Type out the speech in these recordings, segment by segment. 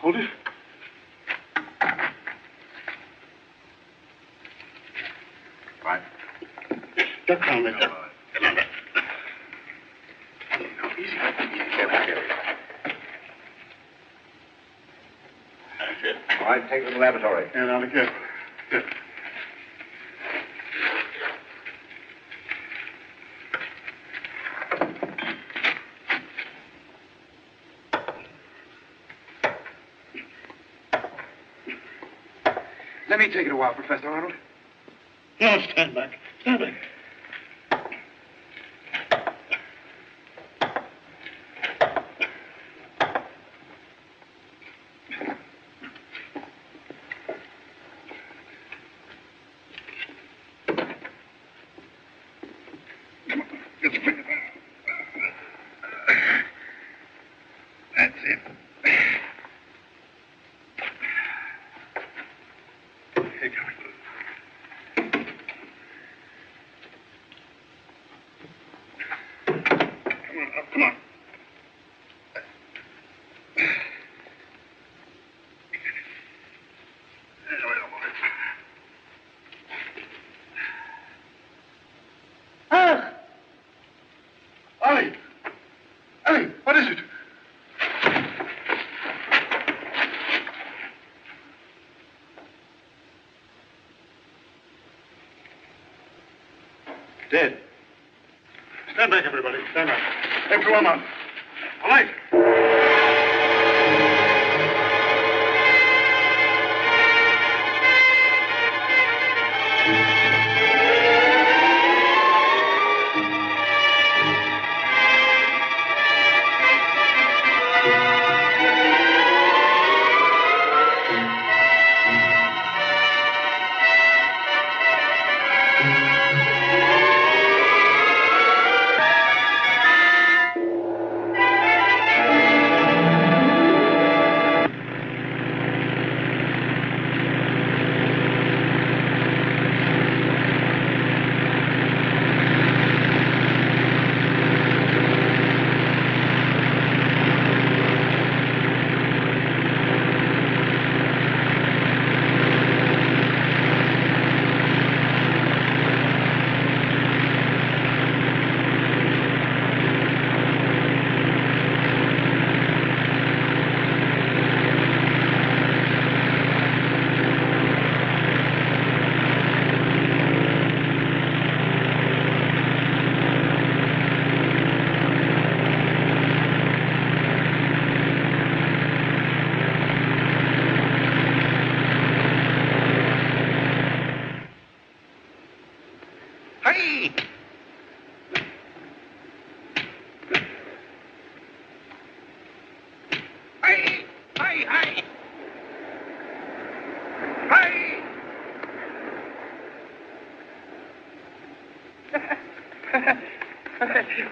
Hold it. Right. Duck down there. Come on, Beck. Easy. Careful. That's it. All right, take it to the laboratory. Yeah, now, look here. Here. Let me take it a while, Professor Arnold. No, stand back. Stand back. Come on, get your finger. That's it. Here, come on. Come on. Ah! Ollie! Ollie, what is it? Dead. Stand back, everybody. Stand back. Hey, throw him out. All right.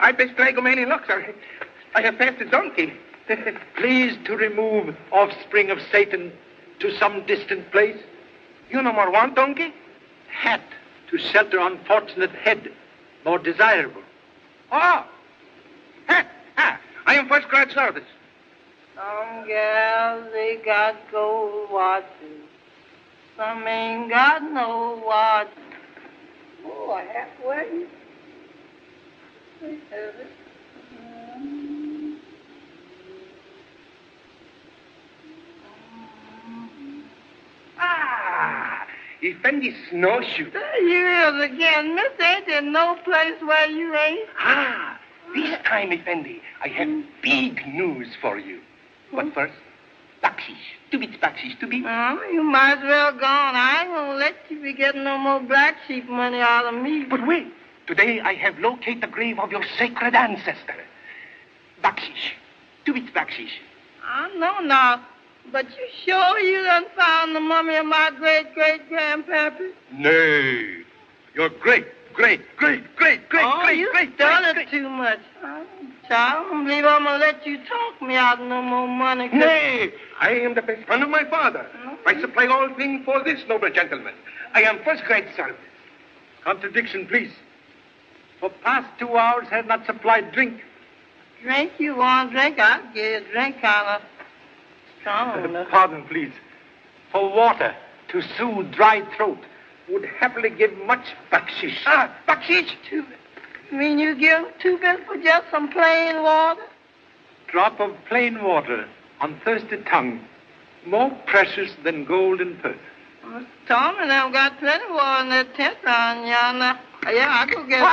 I best drag him any luck, sir. I have passed a donkey. Please to remove offspring of Satan to some distant place. You no more want donkey? Hat to shelter unfortunate head. More desirable. Oh. Hat. I am first grade service. Some gals, they got gold watches. Some ain't got no watch. Oh, a hat wedding. Effendi snowshoe. There you is again, miss. Ain't there no place where you ain't? This time, Effendi, I have big news for you. But first, bakshish. 2 bits bakshish, 2 bits. You might as well go on. I ain't gonna let you be getting no more black sheep money out of me. But wait. Today I have located the grave of your sacred ancestor. Bakshish. 2 bits bakshish. I know now. But you sure you done found the mummy of my great-great-grandpappy? Nay. Your great. You've done it too much. Child, I don't believe I'm going to let you talk me out of no more money. Nay, I am the best son of my father. I supply all things for this noble gentleman. I am first grade service. Contradiction, please. For past 2 hours have not supplied drink. Drink you want drink? I'll give you a drink kind of strong. Pardon, please. For water to soothe dry throat. Would happily give much bakshish. Bakshish. You mean you give 2 bits for just some plain water? Drop of plain water on thirsty tongue. More precious than gold in purse. Mr. Tom and I've got plenty of water in that tent around yonder. Yeah, I'll go get it.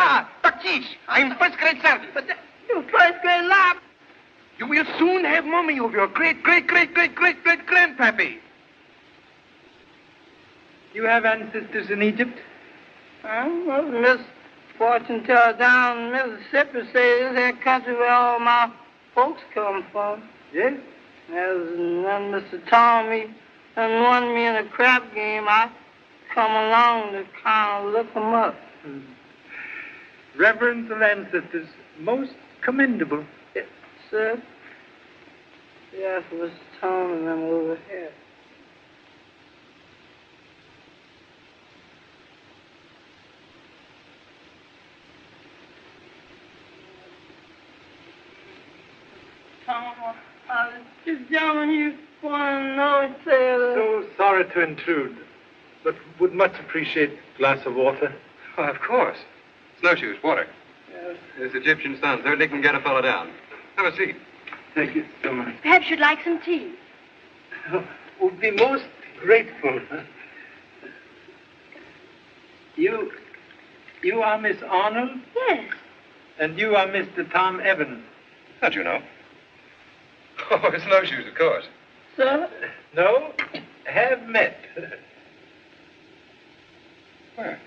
Bakshish. I am first grade service. But you first grade lab. You will soon have mummy of your great-great-great-great-great-great-grandpappy. You have ancestors in Egypt? Well, Miss Fortune teller down in Mississippi says this is that country where all my folks come from. Yes? As when Mr. Tom and won me in a crap game, I come along to kind of look them up. Reverence of ancestors, most commendable. Yes, sir. Yes, Mr. Tom and them over here. Tom, this gentleman you want to know, sailor. So sorry to intrude, but would much appreciate a glass of water. Oh, of course. Snowshoes, water. Yes. This Egyptian sun certainly can get a fellow down. Have a seat. Thank you so much. Perhaps you'd like some tea. Would be most grateful. You are Miss Arnold? Yes. And you are Mr. Tom Evans? How'd you know? Oh, snowshoes, of course. Sir? No, have met. Where?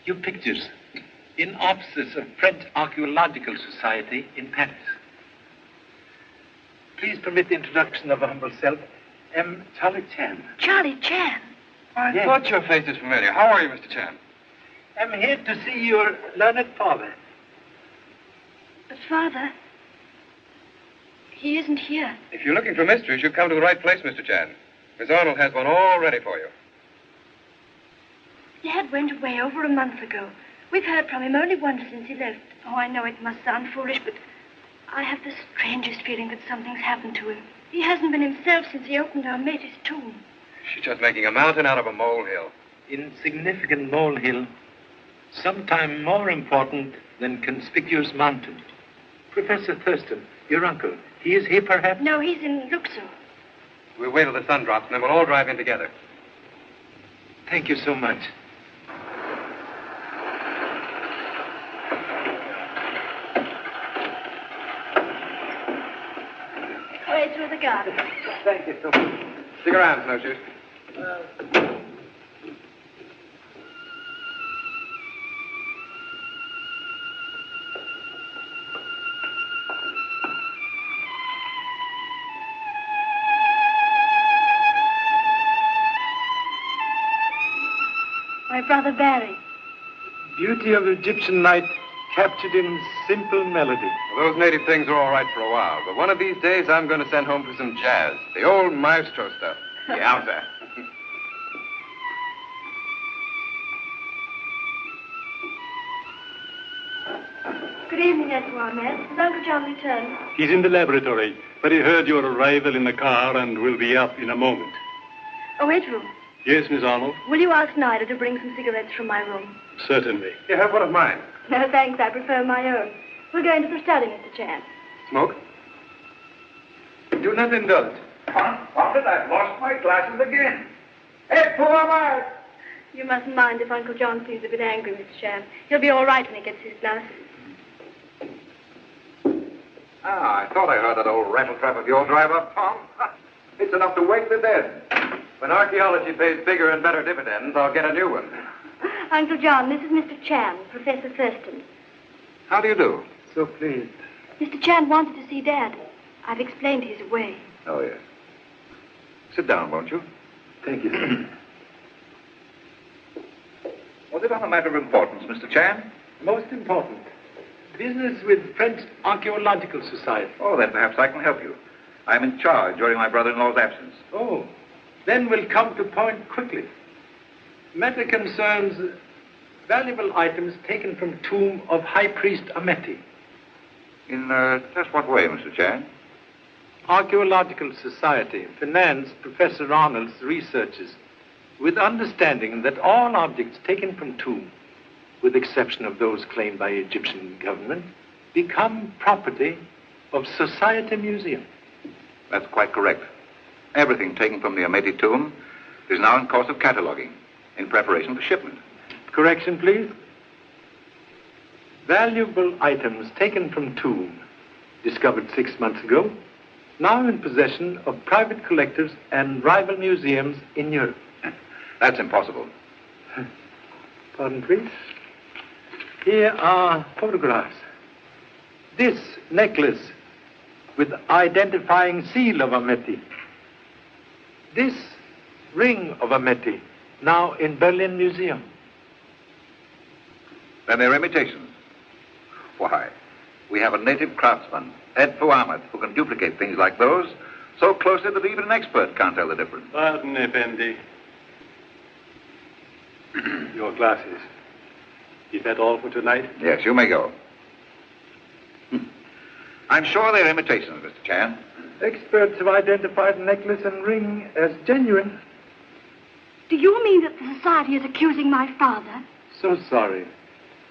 Your pictures in offices of French Archaeological Society in Paris. Please permit the introduction of a humble self, M. Charlie Chan. Charlie Chan. I Yes. thought your face is familiar. How are you, Mr. Chan? I'm here to see your learned father. But, Father, he isn't here. If you're looking for mysteries, you've come to the right place, Mr. Chan. Miss Arnold has one all ready for you. Dad went away over a month ago. We've heard from him only once since he left. Oh, I know it must sound foolish, but I have the strangest feeling that something's happened to him. He hasn't been himself since he opened our mate's tomb. She's just making a mountain out of a molehill. Insignificant molehill, sometime more important than conspicuous mountain. Professor Thurston, your uncle, he is here perhaps? No, he's in Luxor. We'll wait till the sun drops, and then we'll all drive in together. Thank you so much. Way through the garden. Thank you so much. Stick around, Snowshoes. My brother Barry. Beauty of Egyptian night captured in simple melody. Well, those native things are all right for a while, but one of these days I'm going to send home for some jazz. The old maestro stuff. Yowza. Good evening, Edward. Has Uncle John returned? He's in the laboratory, but he heard your arrival in the car and will be up in a moment. Oh, Edward, Yes, Miss Arnold? will you ask Nida to bring some cigarettes from my room? Certainly. You have one of mine. No, thanks. I prefer my own. We'll go into the study, Mr. Chan. Smoke? Do not indulge. Confound it, I've lost my glasses again. Hey, poor man! You mustn't mind if Uncle John seems a bit angry, Mr. Chan. He'll be all right when he gets his glasses. I thought I heard that old rattletrap of yours drive up, Tom. It's enough to wake the dead. When archaeology pays bigger and better dividends, I'll get a new one. Uncle John, this is Mr. Chan, Professor Thurston. How do you do? So pleased. Mr. Chan wanted to see Dad. I've explained he's away. Oh, yes. Sit down, won't you? Thank you, sir. Was it on a matter of importance, Mr. Chan? Most important. Business with French Archaeological Society. Oh, then perhaps I can help you. I'm in charge during my brother-in-law's absence. Oh, then we'll come to point quickly. Matter concerns valuable items taken from tomb of High Priest Ameti. In just what way, Mr. Chan? Archaeological Society financed Professor Arnold's researches with understanding that all objects taken from tomb, with exception of those claimed by Egyptian government, become property of Society Museum. That's quite correct. Everything taken from the Ameti tomb is now in course of cataloging, in preparation for shipment. Correction, please. Valuable items taken from tomb, discovered 6 months ago, now in possession of private collectors and rival museums in Europe. That's impossible. Pardon, please. Here are photographs. This necklace with identifying seal of Ameti. This ring of Ameti, now in Berlin Museum. Then they're imitations. Why, we have a native craftsman, Ed Fuamet, who can duplicate things like those so closely that even an expert can't tell the difference. Pardon, Effendi. Your glasses. Is that all for tonight? Yes, you may go. I'm sure they're imitations, Mr. Chan. Experts have identified the necklace and ring as genuine. Do you mean that the society is accusing my father? So sorry,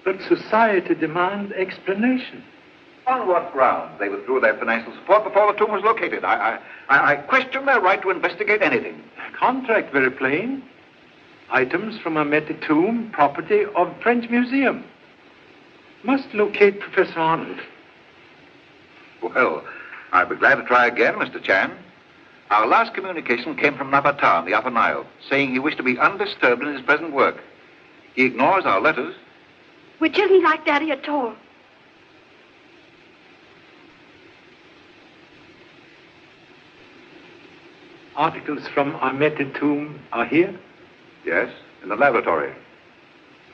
but society demands explanation. On what grounds they withdrew their financial support before the tomb was located? I question their right to investigate anything. Contract very plain. Items from Ameti tomb, property of French Museum. Must locate Professor Arnold. Well, I'd be glad to try again, Mr. Chan. Our last communication came from Napata in the Upper Nile, saying he wished to be undisturbed in his present work. He ignores our letters. Which isn't like Daddy at all. Articles from Ameti tomb are here? Yes, in the laboratory.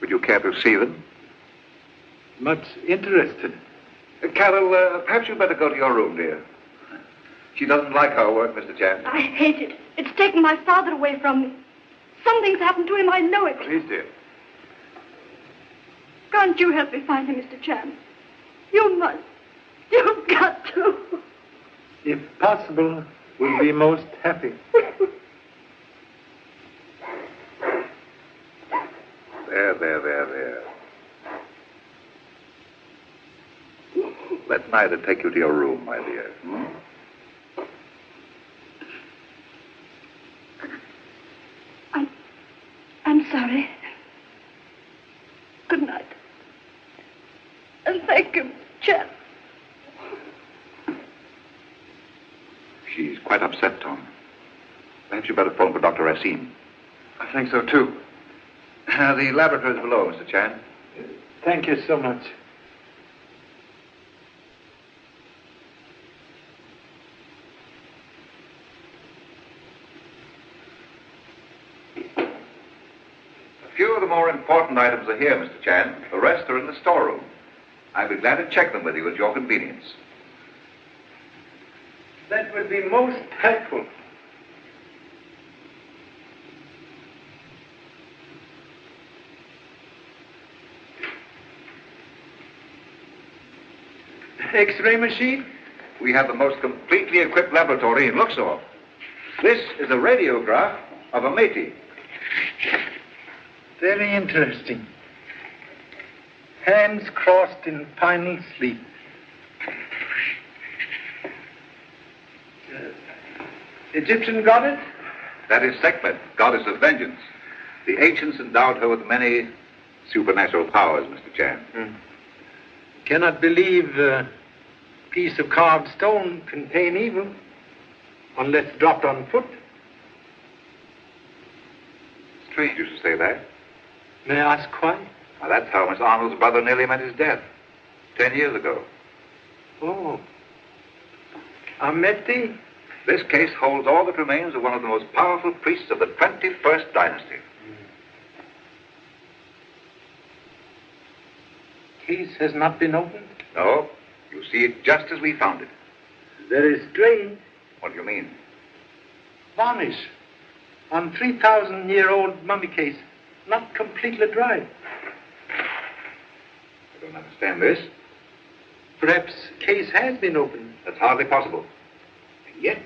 Would you care to see them? Much interested. Carol, perhaps you'd better go to your room, dear. She doesn't like our work, Mr. Chan. I hate it. It's taken my father away from me. Something's happened to him, I know it. Please, dear. Can't you help me find him, Mr. Chan? You must. You've got to. If possible, we'll be most happy. There. Let Nida take you to your room, my dear. I'm sorry. Good night. And thank you, Chan. She's quite upset, Tom. Perhaps you'd better phone for Dr. Racine. I think so, too. The laboratory is below, Mr. Chan. Thank you so much. A few of the more important items are here, Mr. Chan. The rest are in the storeroom. I'd be glad to check them with you at your convenience. That would be most helpful. X-ray machine? We have the most completely equipped laboratory in Luxor. This is a radiograph of a métis. Very interesting. Hands crossed in final sleep. Egyptian goddess? That is Sekhmet, goddess of vengeance. The ancients endowed her with many supernatural powers, Mr. Chan. Cannot believe a piece of carved stone contain evil, unless dropped on foot. Strange you should say that. May I ask why? Now, that's how Miss Arnold's brother nearly met his death. 10 years ago. Oh. Ameti? This case holds all that remains of one of the most powerful priests of the 21st dynasty. Case has not been opened? No. You see it just as we found it. Very strange. What do you mean? Varnish on 3,000-year-old mummy case, not completely dry. I don't understand this. Perhaps case has been opened. That's hardly possible. And yet...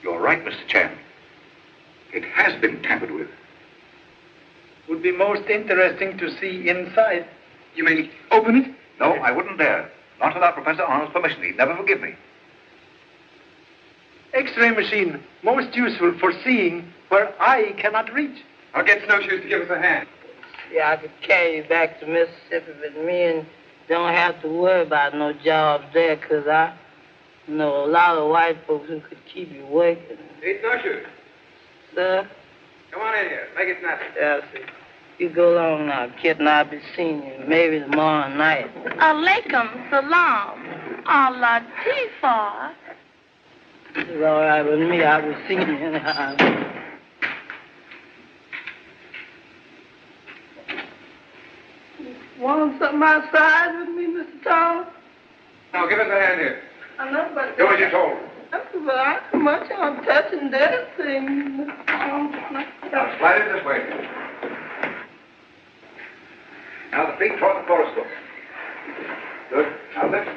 You're right, Mr. Chan. It has been tampered with. Would be most interesting to see inside. You mean open it? No, I wouldn't dare. Not without Professor Arnold's permission. He'd never forgive me. X-ray machine, most useful for seeing where eye cannot reach. I'll get snowshoes to give us a hand. Yeah, I could carry you back to Mississippi, but me and don't have to worry about no jobs there, 'cause I know a lot of white folks who could keep you working. Hey, snowshoes. Sir? Come on in here. Make it snappy. Yeah, sir. You go along now, kid, and I'll be seeing you maybe tomorrow night. Alaikum salam. Allah Tifa. It's all right with me. I'll be seeing you now. Want something outside with me, Mr. Thomas? Now, give us a hand here. I know, but... Do as you're told. But I too much I'm touching that thing. Now, slide it this way. Now, the feet toward the coruscant. Good. Now, lift.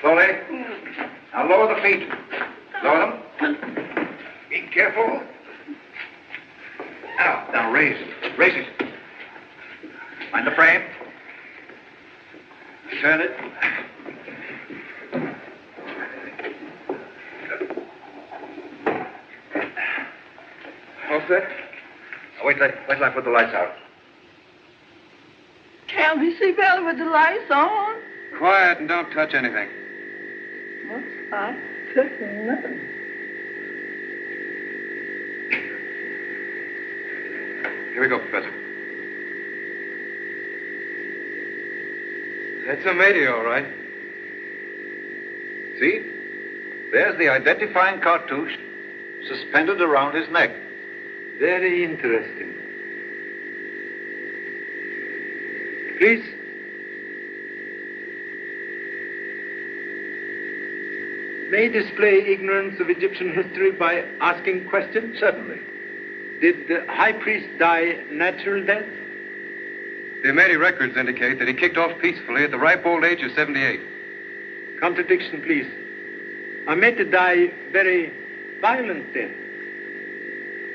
Slowly. Now, lower the feet. Lower them. Be careful. Now, raise it. Raise it. Mind the frame. Turn it. All set? Now, wait till I put the lights out. Can't we see better with the lights on? Quiet and don't touch anything. Well, I touching nothing. Here we go, Professor. That's a métis, all right. See? There's the identifying cartouche suspended around his neck. Very interesting. Please. May display ignorance of Egyptian history by asking questions? Certainly. Did the high priest die natural death? The métis records indicate that he kicked off peacefully at the ripe old age of 78. Contradiction, please. Ahmed died very violent death.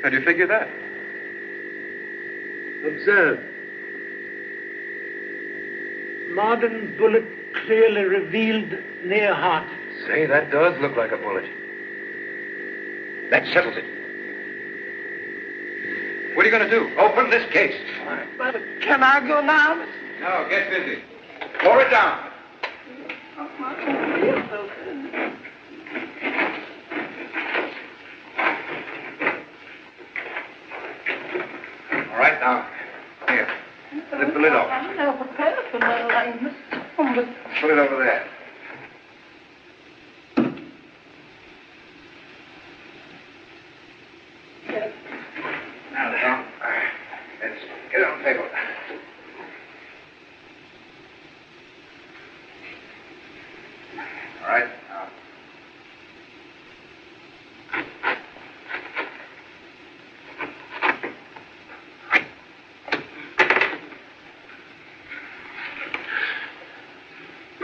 How do you figure that? Observe. Modern bullet clearly revealed near heart. Say, that does look like a bullet. That settles it. What are you going to do? Open this case. But can I go now? No, get busy. Lower it down. All right, now, here. Lift the lid off. I'm never prepared for nothing like Mr. Thomas. Put it over there. Now, Tom, let's get it on the table. All right, now.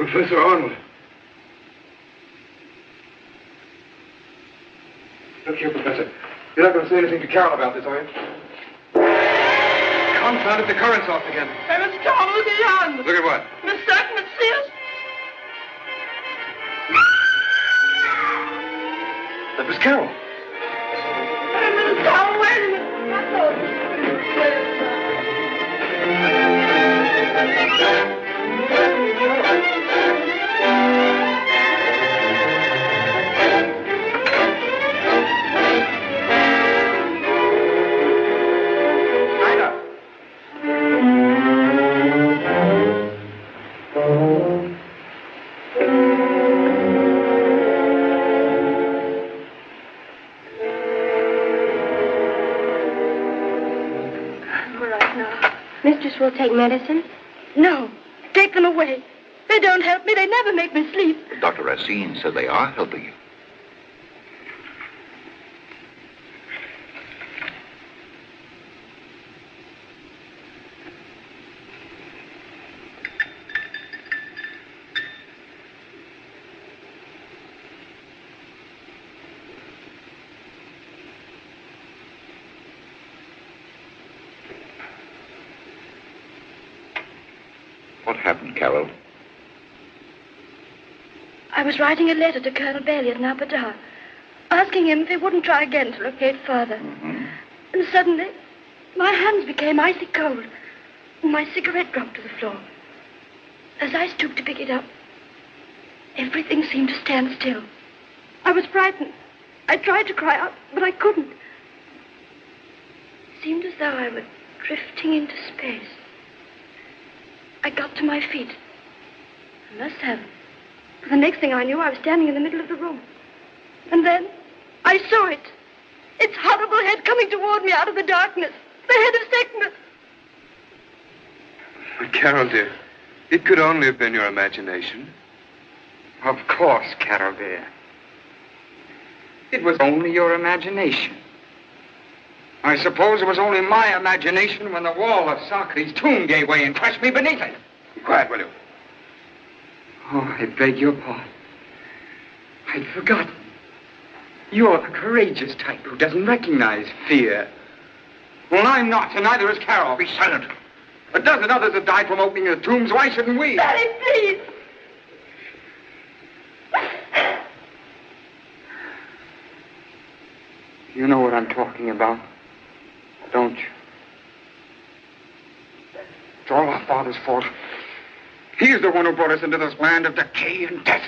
Professor Arnold. Look here, Professor. You're not going to say anything to Carol about this, are you? Confound it, the current's off again. Hey, Mr. Tom, look at yon. Look at what? Miss Stack, Miss Sears. That was Carol. Hey, Mr. Tom, wait a minute. That's all. Mistress will take medicine? No. Take them away. They don't help me. They never make me sleep. Dr. Racine said they are helping you. What happened, Carol? I was writing a letter to Colonel Bailey at Napadar, asking him if he wouldn't try again to locate Father. Mm-hmm. And suddenly, my hands became icy cold, and my cigarette dropped to the floor. As I stooped to pick it up, everything seemed to stand still. I was frightened. I tried to cry out, but I couldn't. It seemed as though I were drifting into space. I got to my feet. I must have. The next thing I knew, I was standing in the middle of the room. And then I saw it. Its horrible head coming toward me out of the darkness. The head of sickness. But Carol, dear, it could only have been your imagination. Of course, Carol, dear. It was only your imagination. I suppose it was only my imagination when the wall of Socrates' tomb gave way and crushed me beneath it. Be quiet, will you? Oh, I beg your pardon. I'd forgotten. You're the courageous type who doesn't recognize fear. Well, I'm not, and neither is Carol. Be silent. A dozen others have died from opening the tombs. Why shouldn't we? Daddy, please. You know what I'm talking about, don't you? It's all our father's fault. He's the one who brought us into this land of decay and death.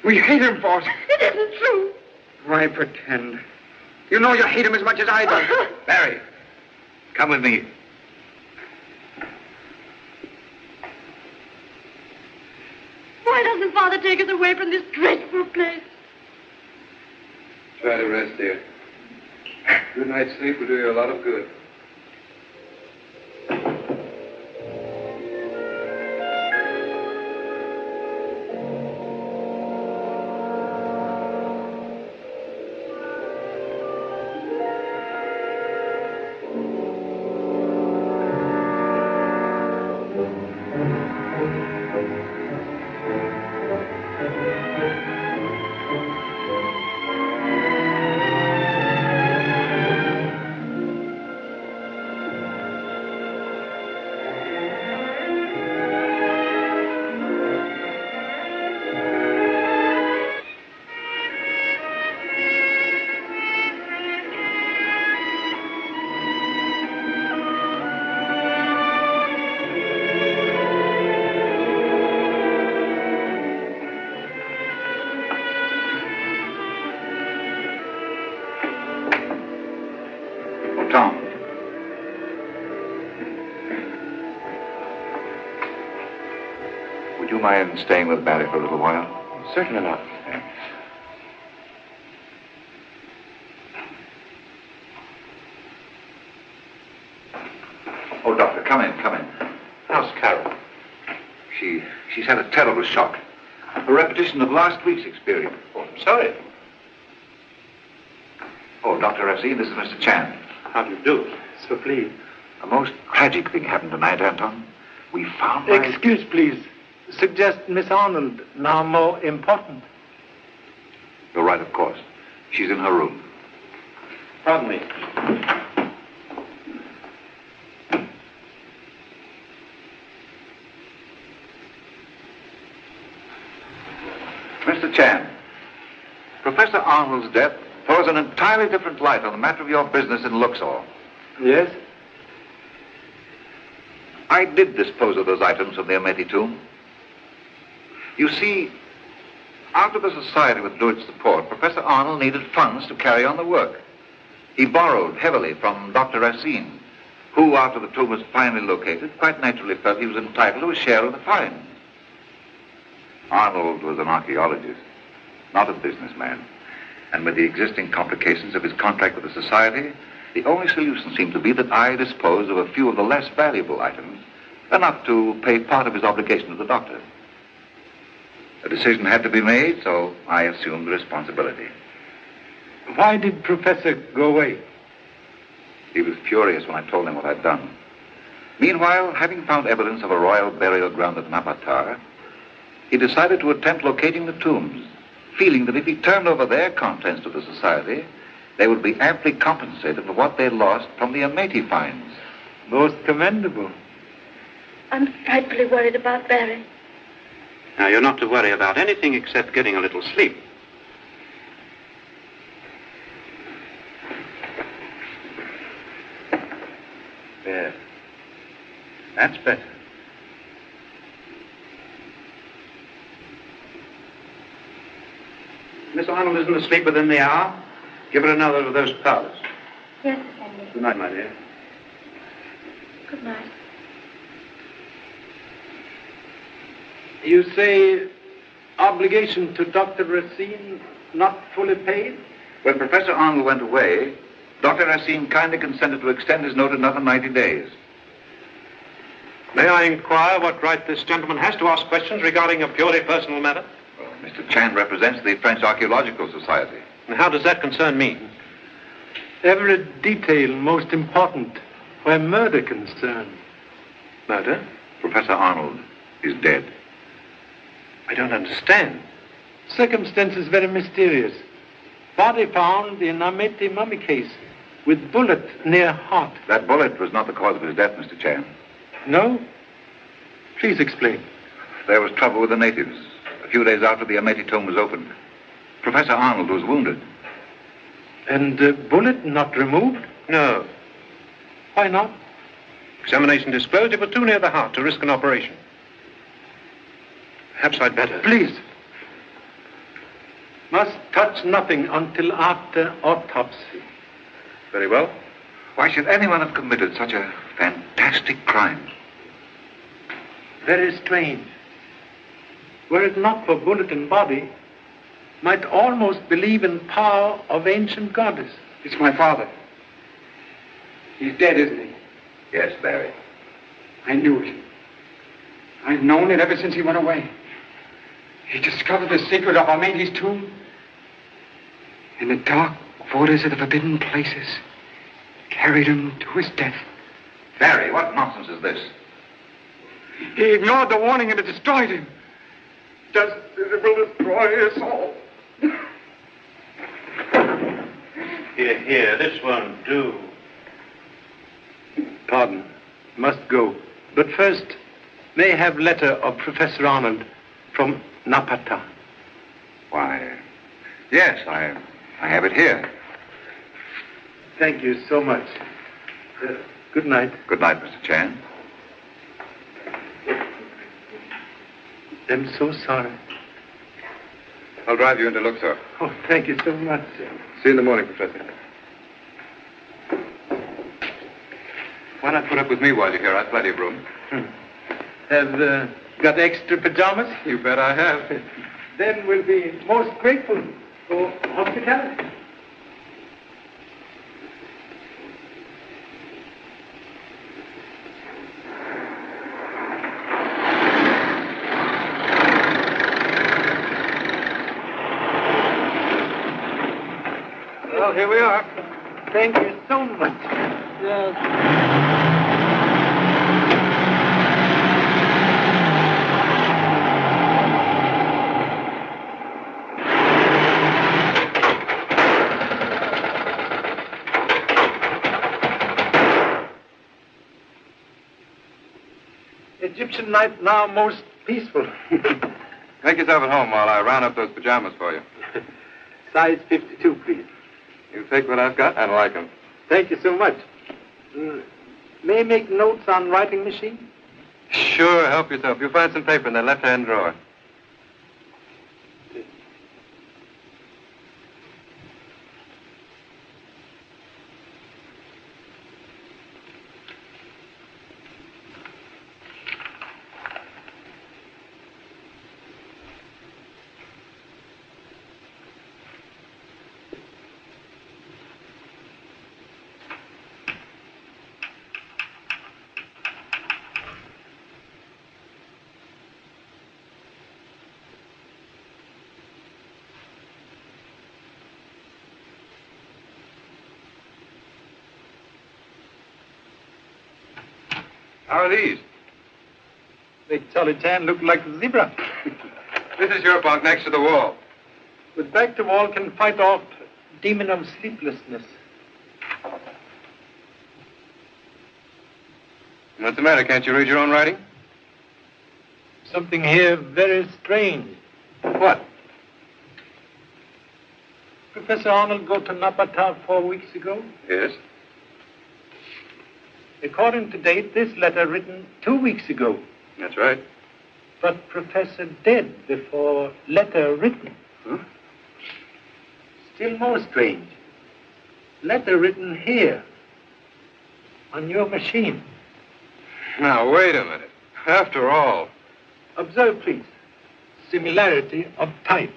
We hate him for it. It isn't true. Why pretend? You know you hate him as much as I do. Barry, come with me. Why doesn't Father take us away from this dreadful place? Try to rest, dear. Good night's sleep will do you a lot of good. Mind staying with Barry for a little while? Certainly not. Oh, Doctor, come in. How's Carol? She's had a terrible shock. A repetition of last week's experience. Oh, I'm sorry. Oh, Dr. Racine, this is Mr. Chan. How do you do? So pleased. A most tragic thing happened tonight, Anton. We found... Excuse, please. suggest Miss Arnold now more important. You're right, of course. She's in her room. Pardon me. Mr. Chan, Professor Arnold's death throws an entirely different light on the matter of your business in Luxor. Yes? I did dispose of those items from the Ameti tomb. You see, after the society withdrew its support, Professor Arnold needed funds to carry on the work. He borrowed heavily from Dr. Racine, who, after the tomb was finally located, quite naturally felt he was entitled to a share of the finds. Arnold was an archaeologist, not a businessman. And with the existing complications of his contract with the society, the only solution seemed to be that I dispose of a few of the less valuable items, enough to pay part of his obligation to the doctor. A decision had to be made, so I assumed the responsibility. Why did Professor go away? He was furious when I told him what I'd done. Meanwhile, having found evidence of a royal burial ground at Napatar, he decided to attempt locating the tombs, feeling that if he turned over their contents to the society, they would be amply compensated for what they lost from the Ameti finds. Most commendable. I'm frightfully worried about Barry. Now, you're not to worry about anything except getting a little sleep. There. That's better. Miss Arnold isn't asleep within the hour. Give her another of those powders. Yes, Effendi. Good night, my dear. Good night. You say obligation to Dr. Racine not fully paid? When Professor Arnold went away, Dr. Racine kindly consented to extend his note another 90 days. May I inquire what right this gentleman has to ask questions regarding a purely personal matter? Well, Mr. Chan represents the French Archaeological Society. And how does that concern me? Every detail most important where murder concerned. Murder? Professor Arnold is dead. I don't understand. Circumstances very mysterious. Body found in Ameti mummy case with bullet near heart. That bullet was not the cause of his death, Mr. Chan. No? Please explain. There was trouble with the natives. A few days after the Ameti tomb was opened, Professor Arnold was wounded. And the bullet not removed? No. Why not? Examination disclosed it was too near the heart to risk an operation. Perhaps I'd better. Please. Must touch nothing until after autopsy. Very well. Why should anyone have committed such a fantastic crime? Very strange. Were it not for bullet and body, might almost believe in power of ancient goddess. It's my father. He's dead, isn't he? Yes, Barry. I knew it. I've known it ever since he went away. He discovered the secret of Ameti's tomb. In the dark waters of the forbidden places, carried him to his death. Barry, what nonsense is this? He ignored the warning and it destroyed him. Just as it will destroy us all. Here, this won't do. Pardon. Must go. But first, may I have letter of Professor Arnold from Napata? Why, yes, I have it here. Thank you so much. Good night. Good night, Mr. Chan. I'm so sorry. I'll drive you into Luxor. Oh, thank you so much. See you in the morning, Professor. Why not put up with me while you're here? I've plenty of room. Have got extra pajamas? You bet I have. Then we'll be most grateful for hospitality. Well, here we are. Thank you so much. Yes. Egyptian night now most peaceful. Make yourself at home while I round up those pajamas for you. Size 52, please. You take what I've got, and I like them. Thank you so much. May I make notes on writing machine? Sure, help yourself. You'll find some paper in that left-hand drawer. How are these? They jolly Jan look like a zebra. This is your bunk next to the wall. With back to wall can fight off demon of sleeplessness. What's the matter? Can't you read your own writing? Something here very strange. What? Professor Arnold go to Napata 4 weeks ago. Yes. According to date, this letter written 2 weeks ago. That's right. But Professor dead before letter written. Huh? Still more strange. Letter written here. On your machine. Now, wait a minute. After all. Observe, please. Similarity of type.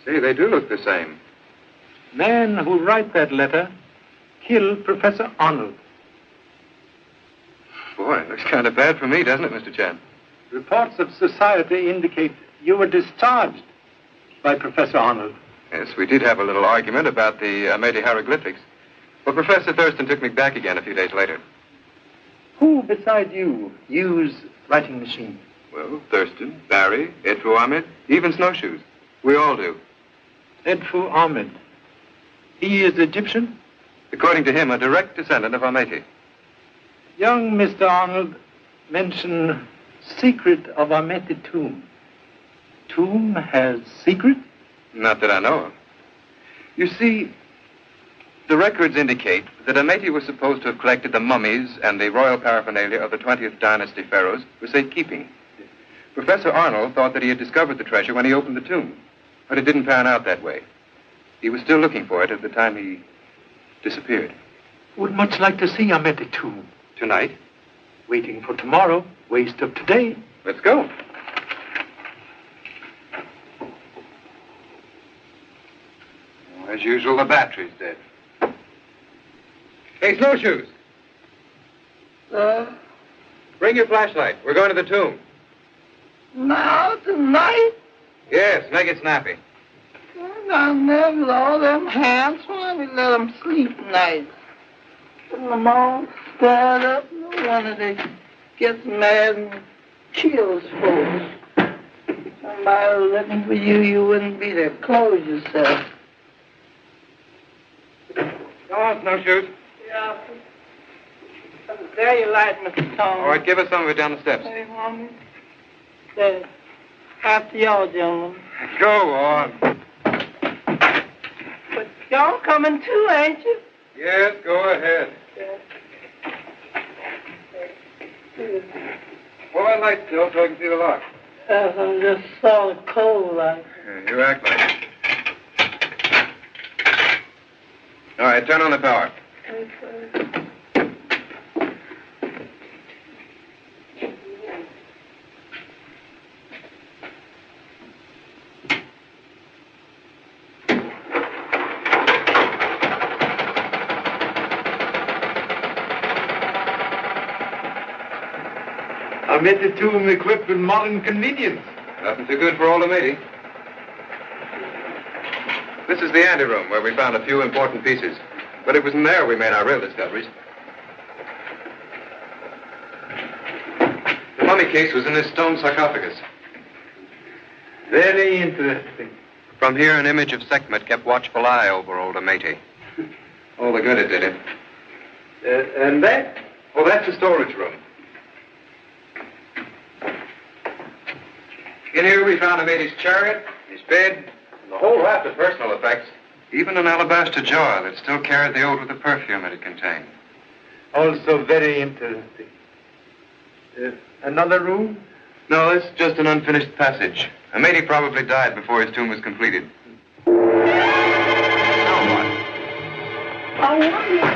See, they do look the same. Man who write that letter killed Professor Arnold. Boy, it looks kind of bad for me, doesn't it, Mr. Chan? Reports of society indicate you were discharged by Professor Arnold. Yes, we did have a little argument about the Ameti hieroglyphics. But Professor Thurston took me back again a few days later. Who beside you use writing machine? Well, Thurston, Barry, Edfu Ahmed, even Snowshoes. We all do. Edfu Ahmed. He is Egyptian? According to him, a direct descendant of Ameti. Young Mr. Arnold mentioned secret of Ameti tomb. Tomb has secret? Not that I know of. You see, the records indicate that Ameti was supposed to have collected the mummies and the royal paraphernalia of the 20th dynasty pharaohs for safekeeping. Professor Arnold thought that he had discovered the treasure when he opened the tomb, but it didn't pan out that way. He was still looking for it at the time he disappeared. Would much like to see Ameti tomb. Tonight? Waiting for tomorrow. Waste of today. Let's go. As usual, the battery's dead. Hey, Snowshoes. Bring your flashlight. We're going to the tomb. Now, tonight? Yes, make it snappy. I never with all them hands. Why we let them sleep nights? Putting them all stirred up. No wonder they gets mad and kills folks. Somebody was looking for you, you wouldn't be there. Close yourself. Go on, Snowshoes. Yeah. There you light, Mr. Tom. All right, give us some of it down the steps. Hey, Mommy. There. After y'all, gentlemen. Go on. But y'all coming too, ain't you? Yes, go ahead. Pull that light still so I can see the lock. Yes, I'm just sort of cold like. Yeah, you act like it. All right, turn on the power. Ameti tomb equipped with modern convenience. Nothing too good for old Ameti. This is the anteroom where we found a few important pieces. But it was in there we made our real discoveries. The mummy case was in this stone sarcophagus. Very interesting. From here, an image of Sekhmet kept watchful eye over old Ameti. All the good it did him. And that? Well, that's the storage room. In here we found Amelia's chariot, his bed, and a whole raft of personal effects. Even an alabaster jar that still carried the odor of the perfume that it contained. Also very interesting. Another room? No, it's just an unfinished passage. Amelia probably died before his tomb was completed. I wonder.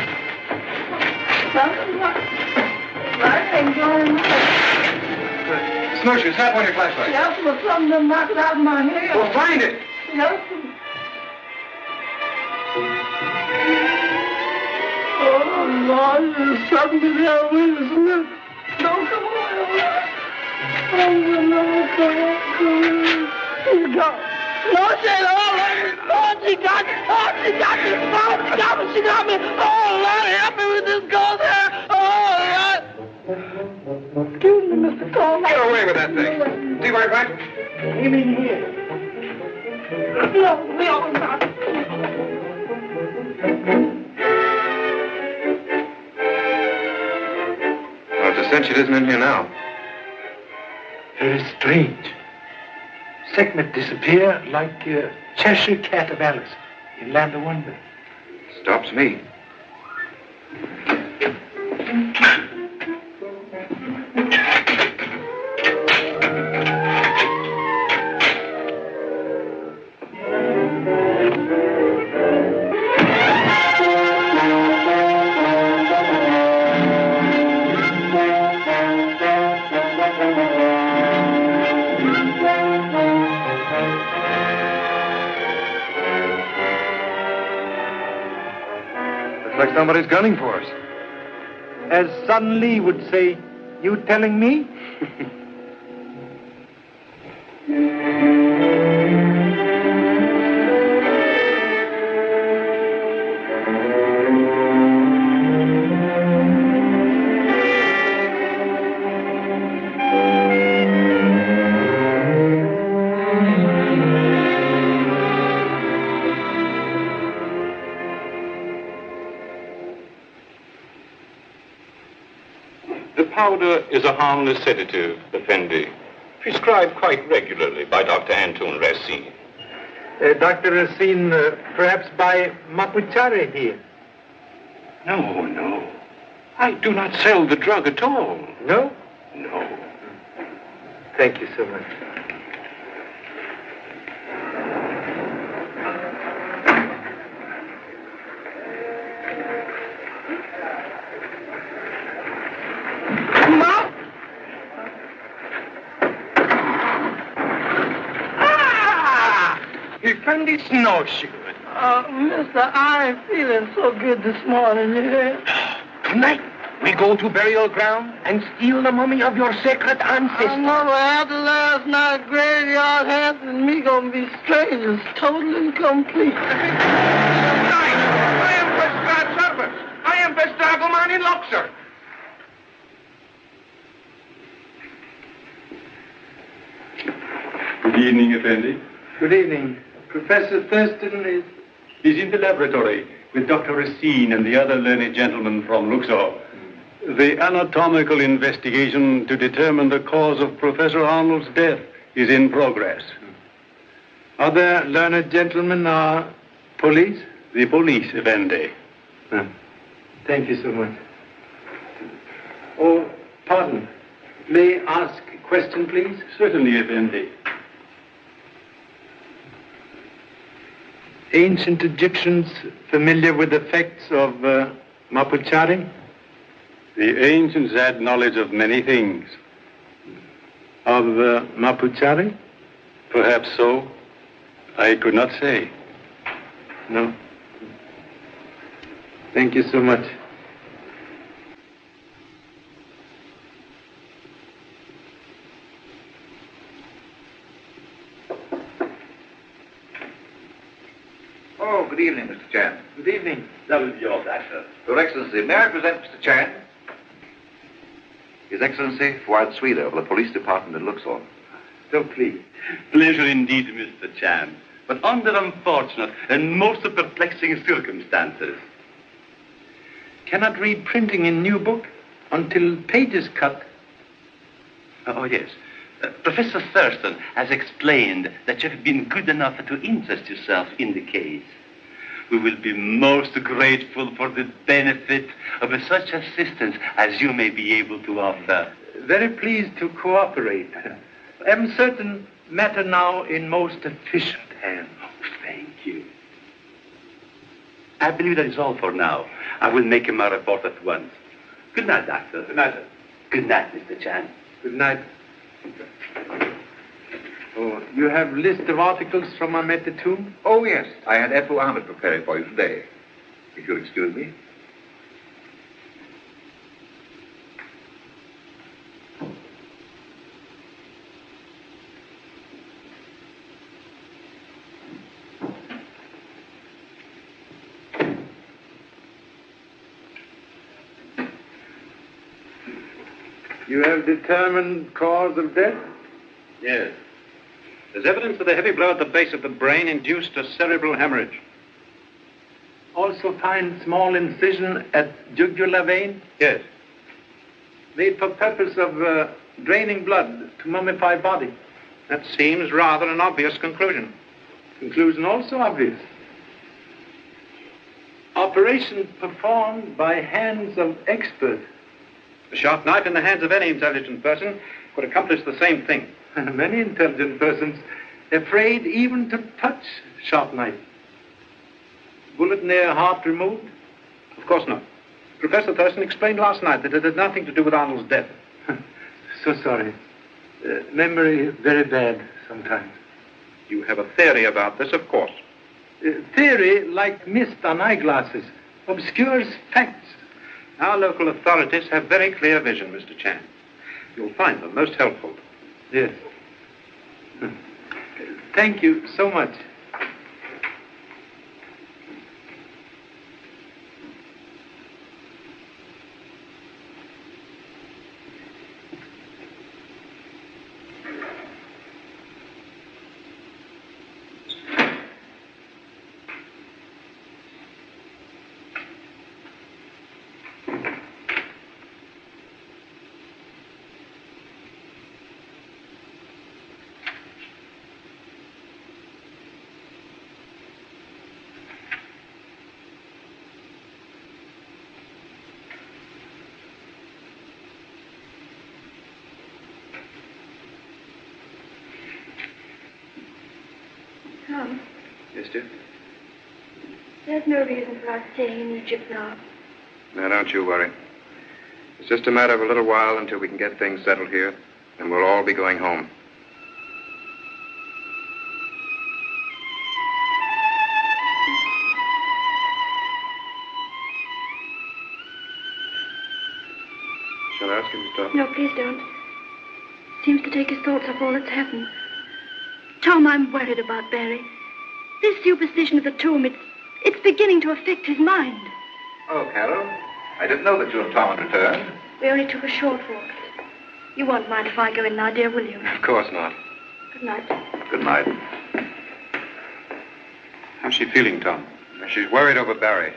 Something like ain't going on. Snowshoe, snap on your flashlight. Yes, but something to knock it out of my head. Well, find it. Yes. Oh, Lord, there's something there with us. Don't come away. Oh, no, come on. He's gone. No, she ain't all right. Oh, she got me. Oh, she got me. Oh, she got me. She got me. Oh, Lord, help me with this ghost hair. Oh, Lord. Excuse me, Mr. Coleman. Get away with that thing. See where it went? Came in here. No, not. Well, it's a cinch it isn't in here now. Very strange. Segment disappear like Cheshire Cat of Alice in Land of Wonder. Stops me. Like somebody's gunning for us. As Sun Lee would say, you telling me? Powder is a harmless sedative, Effendi, prescribed quite regularly by Dr. Anton Racine. Dr. Racine, perhaps by Mapuchare here? No, no. I do not sell the drug at all. No? No. Thank you so much. Effendi Snowshoe. Mister, I ain't feeling so good this morning, you hear? Tonight, we go to burial ground and steal the mummy of your sacred ancestor. I know, but after last night, graveyard hands and me gonna be strangers, totally and complete. I am Bestrad Servant. I am Bestragoman in Luxor. Good evening, Effendi. Good evening. Professor Thurston is... He's in the laboratory with Dr. Racine and the other learned gentleman from Luxor. The anatomical investigation to determine the cause of Professor Arnold's death is in progress. Other learned gentlemen are police? The police, Effendi. Thank you so much. Oh, pardon. May I ask a question, please? Certainly, Effendi. Ancient Egyptians familiar with the effects of Mapuchari? The ancients had knowledge of many things. Of Mapuchari? Perhaps so. I could not say. No. Thank you so much. Oh, good evening, Mr. Chan. Good evening. That was yours, Doctor. Your Excellency, may I present Mr. Chan? His Excellency, Fuad Sweda of the Police Department in Luxor. So please. Pleasure indeed, Mr. Chan, but under unfortunate and most perplexing circumstances. Cannot read printing in new book until pages cut. Oh, yes. Professor Thurston has explained that you have been good enough to interest yourself in the case. We will be most grateful for the benefit of such assistance as you may be able to offer. Very pleased to cooperate. I am certain matter now in most efficient hands. Thank you. I believe that is all for now. I will make my report at once. Good night, Doctor. Good night, sir. Good night, Mr. Chan. Good night. Oh, you have list of articles from Amete tomb? Oh, yes. I had Edward Arnold prepare it for you today. If you'll excuse me. You have determined cause of death? Yes. There's evidence that a heavy blow at the base of the brain induced a cerebral hemorrhage. Also find small incision at jugular vein? Yes. Made for purpose of draining blood to mummify body. That seems rather an obvious conclusion. Conclusion also obvious. Operation performed by hands of expert. A sharp knife in the hands of any intelligent person could accomplish the same thing. Many intelligent persons afraid even to touch sharp knife. Bullet near heart removed? Of course not. Professor Thurston explained last night that it had nothing to do with Arnold's death. So sorry. Memory very bad sometimes. You have a theory about this, of course. Theory, like mist on eyeglasses, obscures facts. Our local authorities have very clear vision, Mr. Chan. You'll find them most helpful. Yes. Thank you so much. Tom, Yes, dear? there's no reason for us staying in Egypt now. Now, don't you worry. It's just a matter of a little while until we can get things settled here, and we'll all be going home. Shall I ask him to stop? No, please don't. Seems to take his thoughts off all that's happened. Tom, I'm worried about Barry. This superstition of the tomb, it's beginning to affect his mind. Oh, Carol. I didn't know that you and Tom had returned. We only took a short walk. You won't mind if I go in now, dear, will you? Of course not. Good night. Good night. How's she feeling, Tom? She's worried over Barry.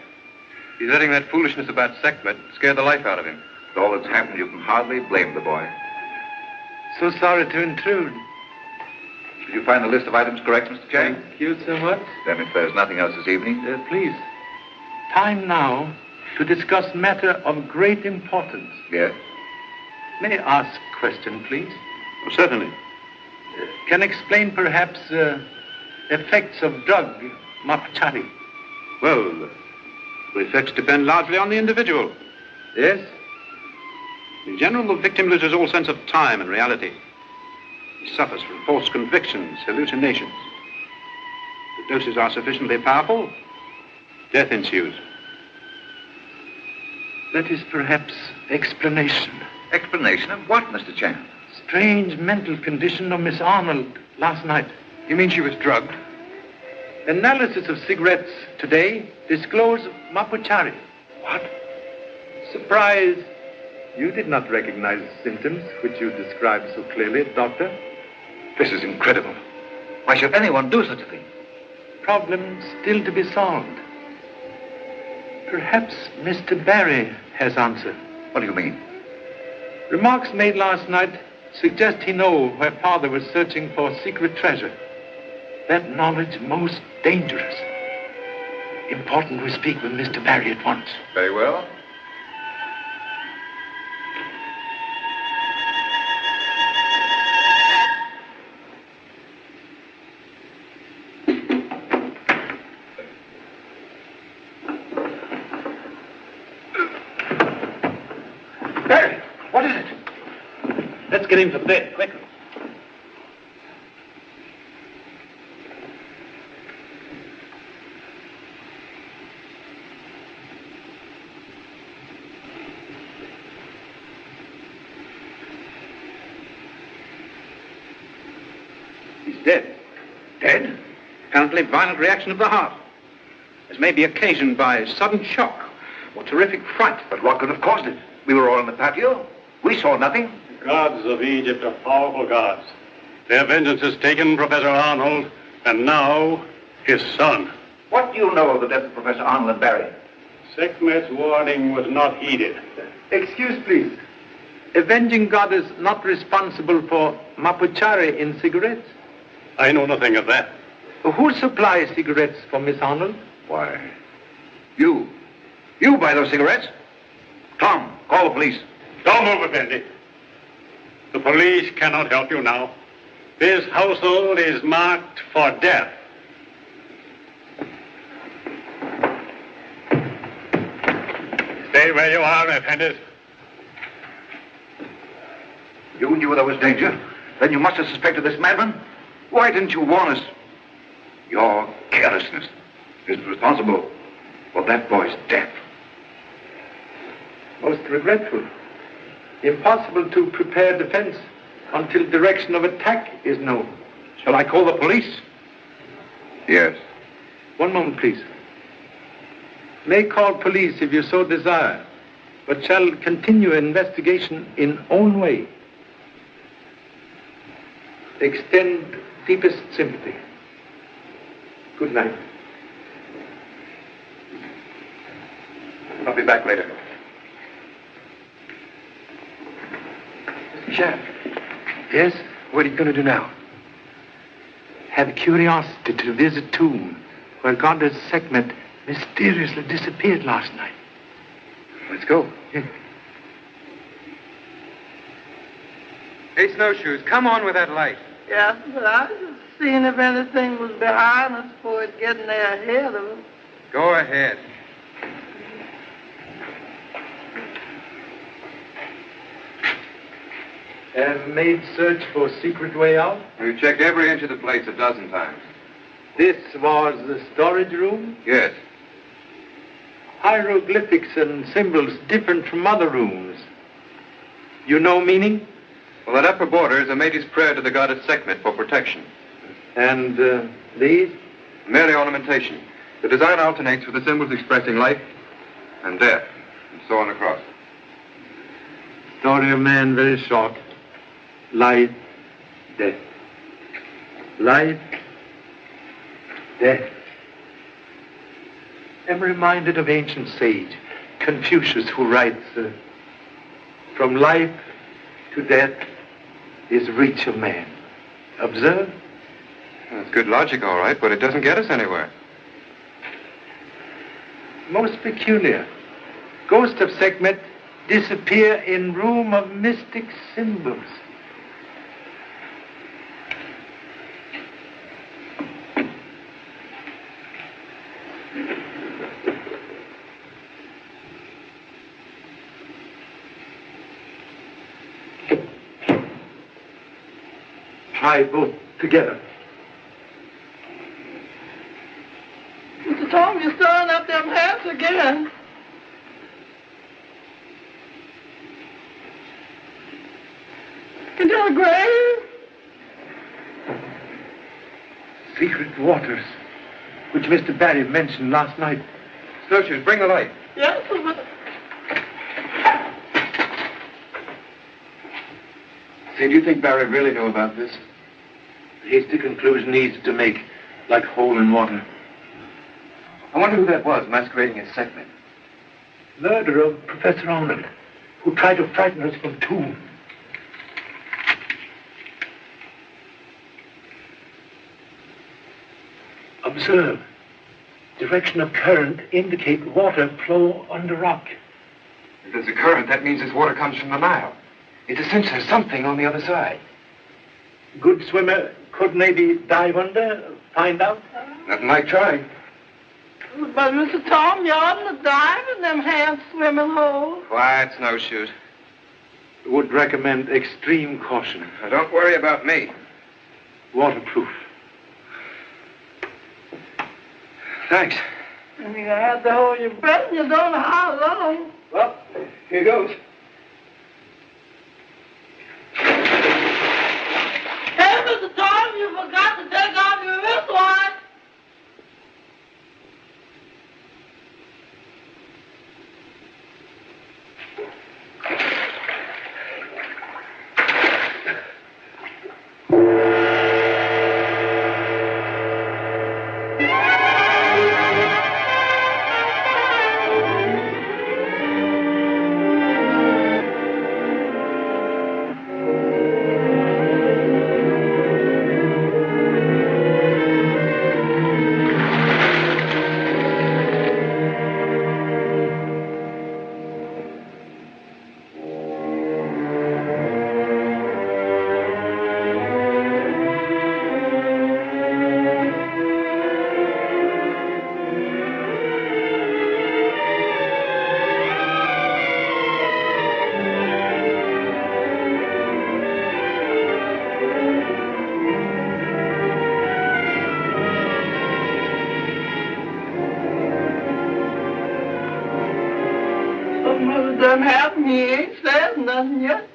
He's letting that foolishness about Sekhmet scare the life out of him. With all that's happened, you can hardly blame the boy. So sorry to intrude. Did you find the list of items correct, Mr. Chang? Thank you so much. Then if there's nothing else this evening... Please. Time now to discuss matter of great importance. Yes? May I ask a question, please? Oh, certainly. Can explain perhaps effects of drug, mapchari. Well, the effects depend largely on the individual. Yes? In general, the victim loses all sense of time and reality. He suffers from false convictions, hallucinations. If the doses are sufficiently powerful, death ensues. That is perhaps explanation. Explanation of what, Mr. Chan? Strange mental condition of Miss Arnold last night. You mean she was drugged? Analysis of cigarettes today disclosed mapuchari. What? Surprise. You did not recognize the symptoms which you described so clearly, Doctor. This is incredible. Why should anyone do such a thing? Problem still to be solved. Perhaps Mr. Barry has answer. What do you mean? Remarks made last night suggest he know where Father was searching for secret treasure. That knowledge most dangerous. Important we speak with Mr. Barry at once. Very well. Barry, what is it? Let's get him to bed, quickly. He's dead. Dead? Apparently violent reaction of the heart. This may be occasioned by sudden shock or terrific fright. But what could have caused it? We were all in the patio. We saw nothing. The gods of Egypt are powerful gods. Their vengeance is taken, Professor Arnold, and now his son. What do you know of the death of Professor Arnold and Barry? Sekhmet's warning was not heeded. Excuse, please. Avenging God is not responsible for mapuchari in cigarettes. I know nothing of that. Who supplies cigarettes for Miss Arnold? Why, you. You buy those cigarettes? Tom, call the police. Don't move, Effendi. The police cannot help you now. This household is marked for death. Stay where you are, Effendi. You knew there was danger. Then you must have suspected this madman. Why didn't you warn us? Your carelessness is responsible for that boy's death. Most regretful. Impossible to prepare defense until direction of attack is known. Shall I call the police? Yes. One moment, please. May call police if you so desire, but shall continue investigation in own way. Extend deepest sympathy. Good night. I'll be back later. Sheriff. Yes? What are you going to do now? Have curiosity to visit tomb where Goddess Sekhmet mysteriously disappeared last night. Let's go. Yeah. Hey, Snowshoes, come on with that light. Yes, but I was just seeing if anything was behind us before it getting there ahead of us. Go ahead. Have made search for secret way out? We've checked every inch of the place a dozen times. This was the storage room? Yes. Hieroglyphics and symbols different from other rooms. You know meaning? Well, that upper border is a mate's prayer to the goddess Sekhmet for protection. And these? Merely ornamentation. The design alternates with the symbols expressing life and death, and so on across. Story of man very short. Life, death. Life, death. I'm reminded of ancient sage Confucius, who writes, from life to death is reach of man. Observe? That's good logic, all right, but it doesn't get us anywhere. Most peculiar. Ghost of Sekhmet disappear in room of mystic symbols. Try both together. Mr. Tom, you're stirring up them hands again. Into a grave? Secret waters, which Mr. Barry mentioned last night. Snowshoes, bring the light. Yes, but... Say, do you think Barry really knew about this? A hasty conclusion easy to make, like hole in water. I wonder who that was masquerading as Sekhmet. Murder of Professor Oland, who tried to frighten us from tomb. Observe. Direction of current indicate water flow under rock. If there's a current, that means this water comes from the Nile. It's a sense there's something on the other side. Good swimmer could maybe dive under, find out. Nothing like trying. But, Mr. Tom, you oughtn't to dive in them hand swimming holes. Quiet, snowshoes. Would recommend extreme caution. Now, don't worry about me. Waterproof. Thanks. You're going to have to hold your breath, and you don't know how long. Well, here goes. Hey, Mr. Tom, you forgot to take off your wristwatch. Done happened. He ain't said nothing yet.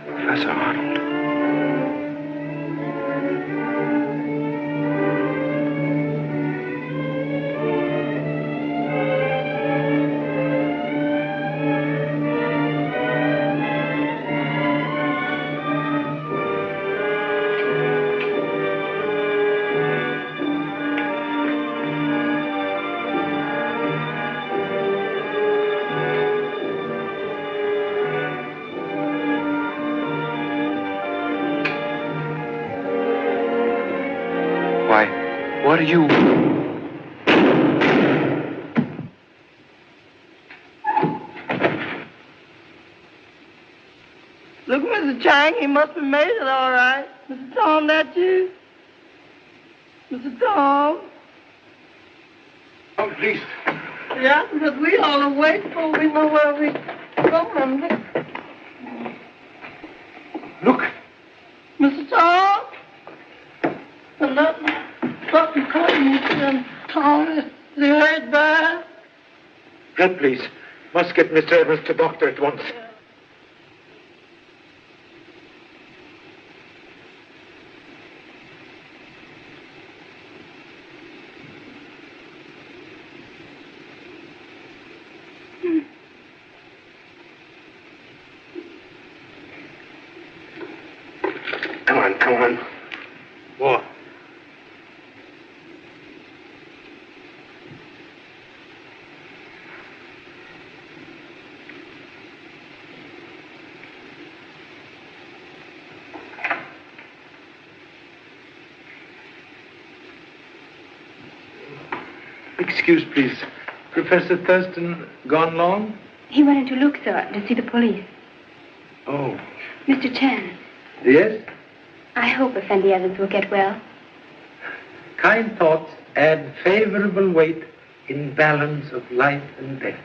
Professor Arnold. What are you... Look, Mr. Chang, he must have made it all right. Mr. Tom, that you? Mr. Tom? Oh, please. Yeah, because we ought to wait till we know where we're going. Look. Mr. Tom? And that fucking cotton, Tom, is he hurt bad? Help, please. Must get Mr. Evans to doctor at once. Come on. What? Excuse, please. Professor Thurston gone long? He went in to look, sir, to see the police. Oh. Mr. Chan. Yes? I hope Effendi Evans will get well. Kind thoughts add favorable weight in balance of life and death.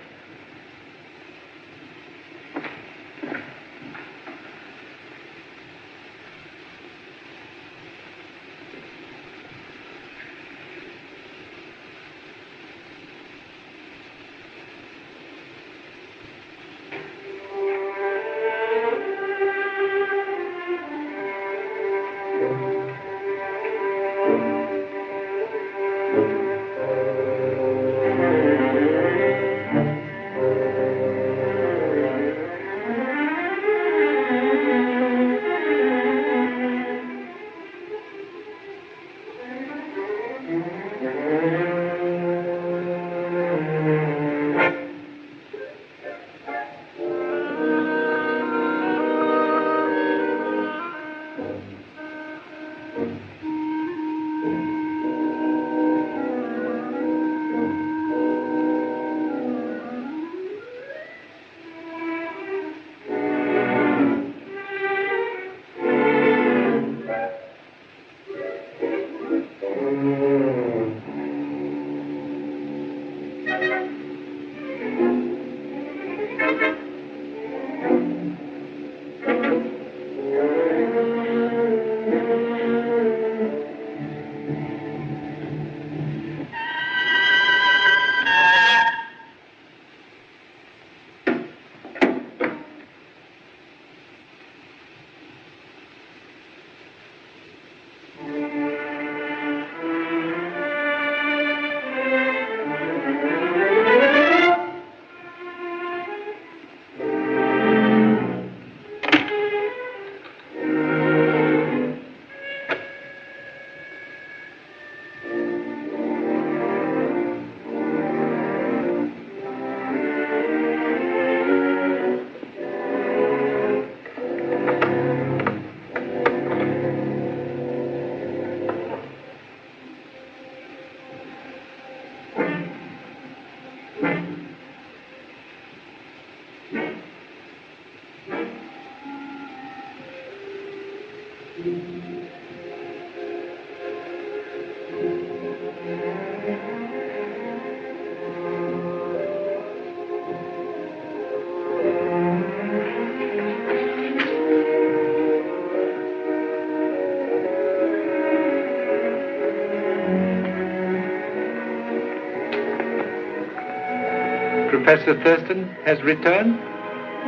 Professor Thurston has returned?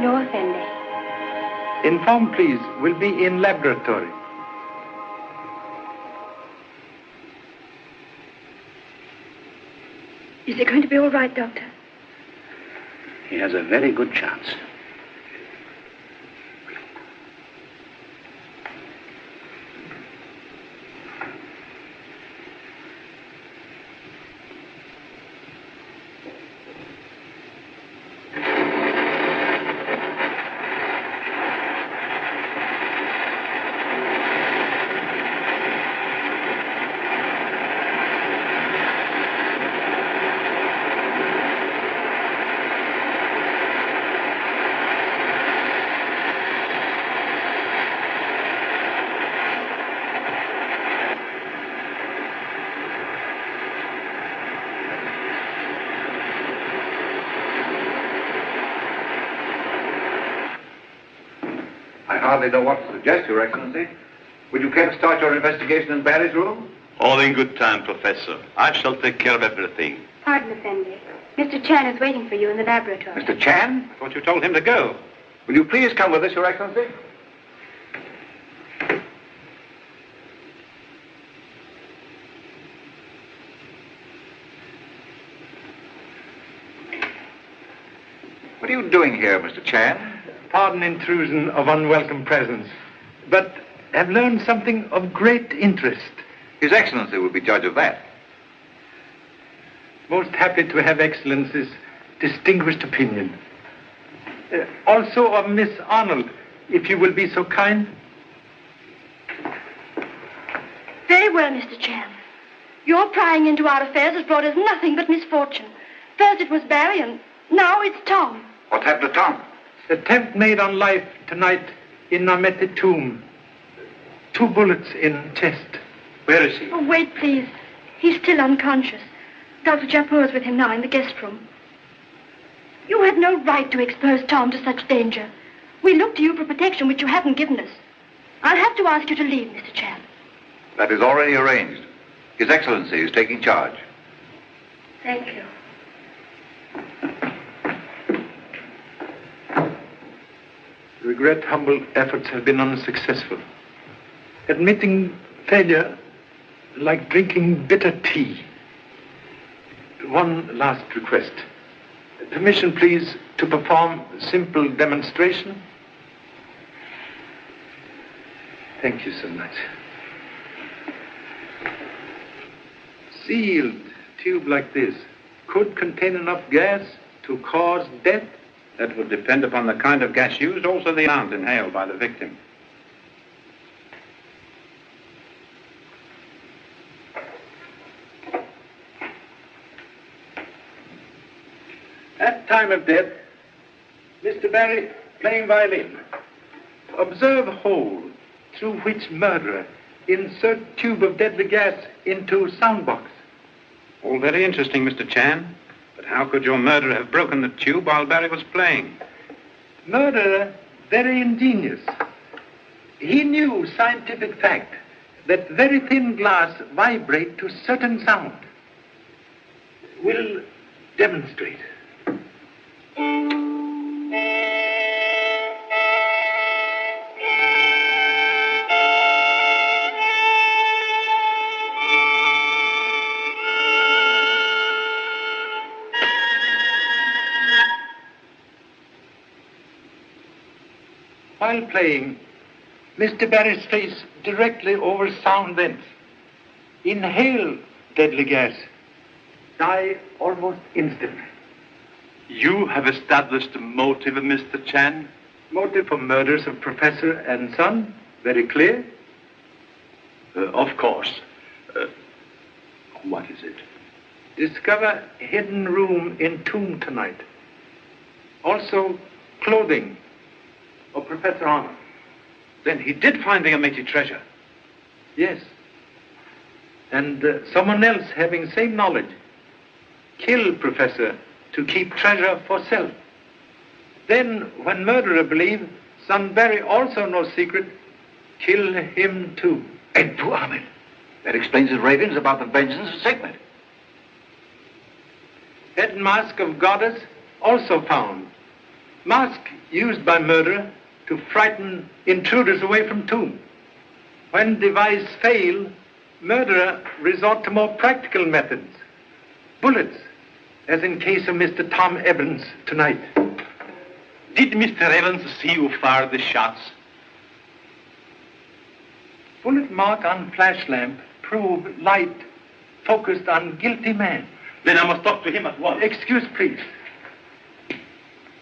No, Effendi. Inform, please. Will be in laboratory. Is it going to be all right, Doctor? He has a very good chance. I hardly know what to suggest, Your Excellency. Would you care to start your investigation in Barry's room? All in good time, Professor. I shall take care of everything. Pardon, Effendi. Mr. Chan is waiting for you in the laboratory. Mr. Chan? I thought you told him to go. Will you please come with us, Your Excellency? What are you doing here, Mr. Chan? Pardon intrusion of unwelcome presence, but have learned something of great interest. His Excellency will be judge of that. Most happy to have Excellency's distinguished opinion. Also of Miss Arnold, if you will be so kind. Very well, Mr. Chan. Your prying into our affairs has brought us nothing but misfortune. First it was Barry, and now it's Tom. What happened to Tom? Attempt made on life tonight in Namete tomb. 2 bullets in chest. Where is he? Oh, wait, please. He's still unconscious. Dr. Japur is with him now in the guest room. You had no right to expose Tom to such danger. We looked to you for protection, which you haven't given us. I'll have to ask you to leave, Mr. Chan. That is already arranged. His Excellency is taking charge. Thank you. Regret humble efforts have been unsuccessful. Admitting failure like drinking bitter tea. One last request. Permission, please, to perform a simple demonstration. Thank you so much. Sealed tube like this could contain enough gas to cause death. That would depend upon the kind of gas used, also the amount inhaled by the victim. At time of death, Mr. Barry playing violin. Observe hole through which murderer insert tube of deadly gas into sound box. All very interesting, Mr. Chan. But how could your murderer have broken the tube while Barry was playing? Murderer, very ingenious. He knew scientific fact that very thin glass vibrate to certain sound. Will demonstrate. While playing, Mr. Barry's face directly over sound vents. Inhale deadly gas. Die almost instantly. You have established the motive of Mr. Chan? Motive for murders of professor and son? Very clear? Of course. What is it? Discover hidden room in tomb tonight. Also, clothing of Professor Arnold. Then he did find the Ameti treasure. Yes. And someone else having same knowledge. Kill Professor to keep treasure for self. Then, when murderer believe son Barry also knows secret, kill him too. And to Ahmed. That explains his ravings about the vengeance of Sigmund. Head mask of goddess Also found. Mask used by murderer to frighten intruders away from tomb. When device fail, murderer resort to more practical methods. Bullets, as in case of Mr. Tom Evans tonight. Did Mr. Evans see who fired the shots? Bullet mark on flash lamp prove light focused on guilty man. Then I must talk to him at once. Excuse, please.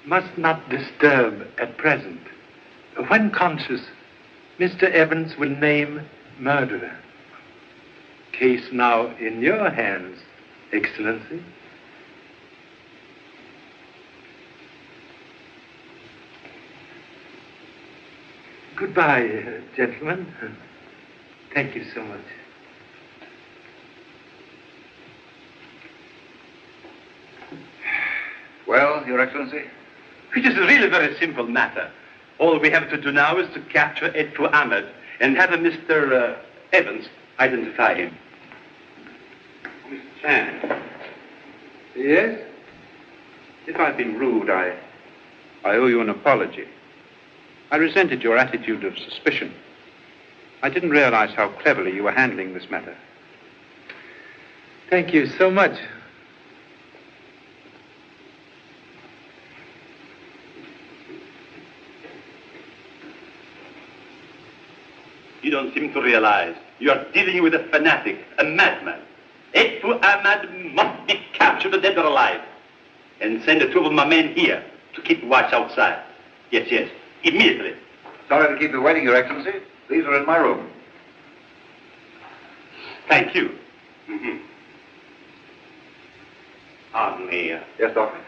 Must not disturb at present. When conscious, Mr. Evans will name murderer. Case now in your hands, Excellency. Goodbye, gentlemen. Thank you so much. Well, Your Excellency? It is really a very simple matter. All we have to do now is to capture Edfu Ahmed and have Mr. Evans identify him. Mr. Chan. Yes? If I've been rude, I owe you an apology. I resented your attitude of suspicion. I didn't realize how cleverly you were handling this matter. Thank you so much. You don't seem to realize you are dealing with a fanatic, a madman. Edfu Ahmed must be captured dead or alive. And send two of my men here to keep watch outside. Yes, immediately. Sorry to keep you waiting, Your Excellency. These are in my room. Thank you. Pardon me. Yes, Doctor?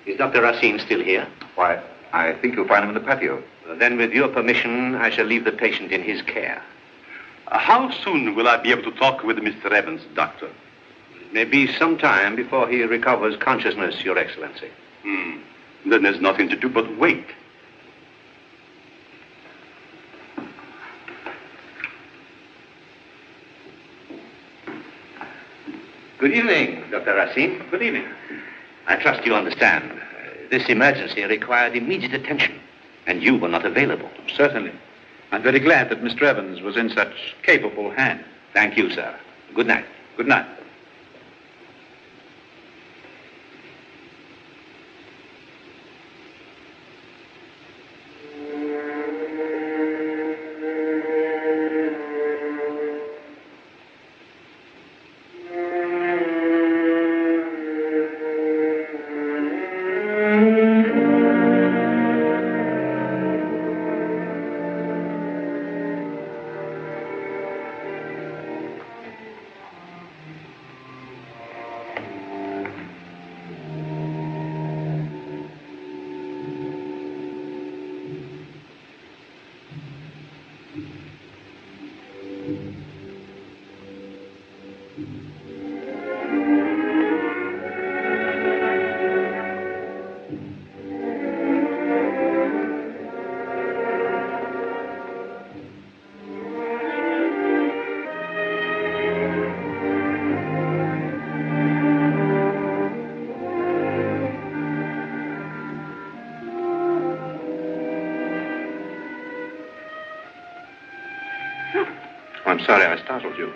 Is Dr. Racine still here? Why, I think you'll find him in the patio. Then, with your permission, I shall leave the patient in his care. How soon will I be able to talk with Mr. Evans, Doctor? It may be some time before he recovers consciousness, Your Excellency. Then there's nothing to do but wait. Good evening, Dr. Racine. Good evening. I trust you understand. This emergency required immediate attention, and you were not available. Certainly. I'm very glad that Mr. Evans was in such capable hands. Thank you, sir. Good night. Good night. I'm sorry I startled you.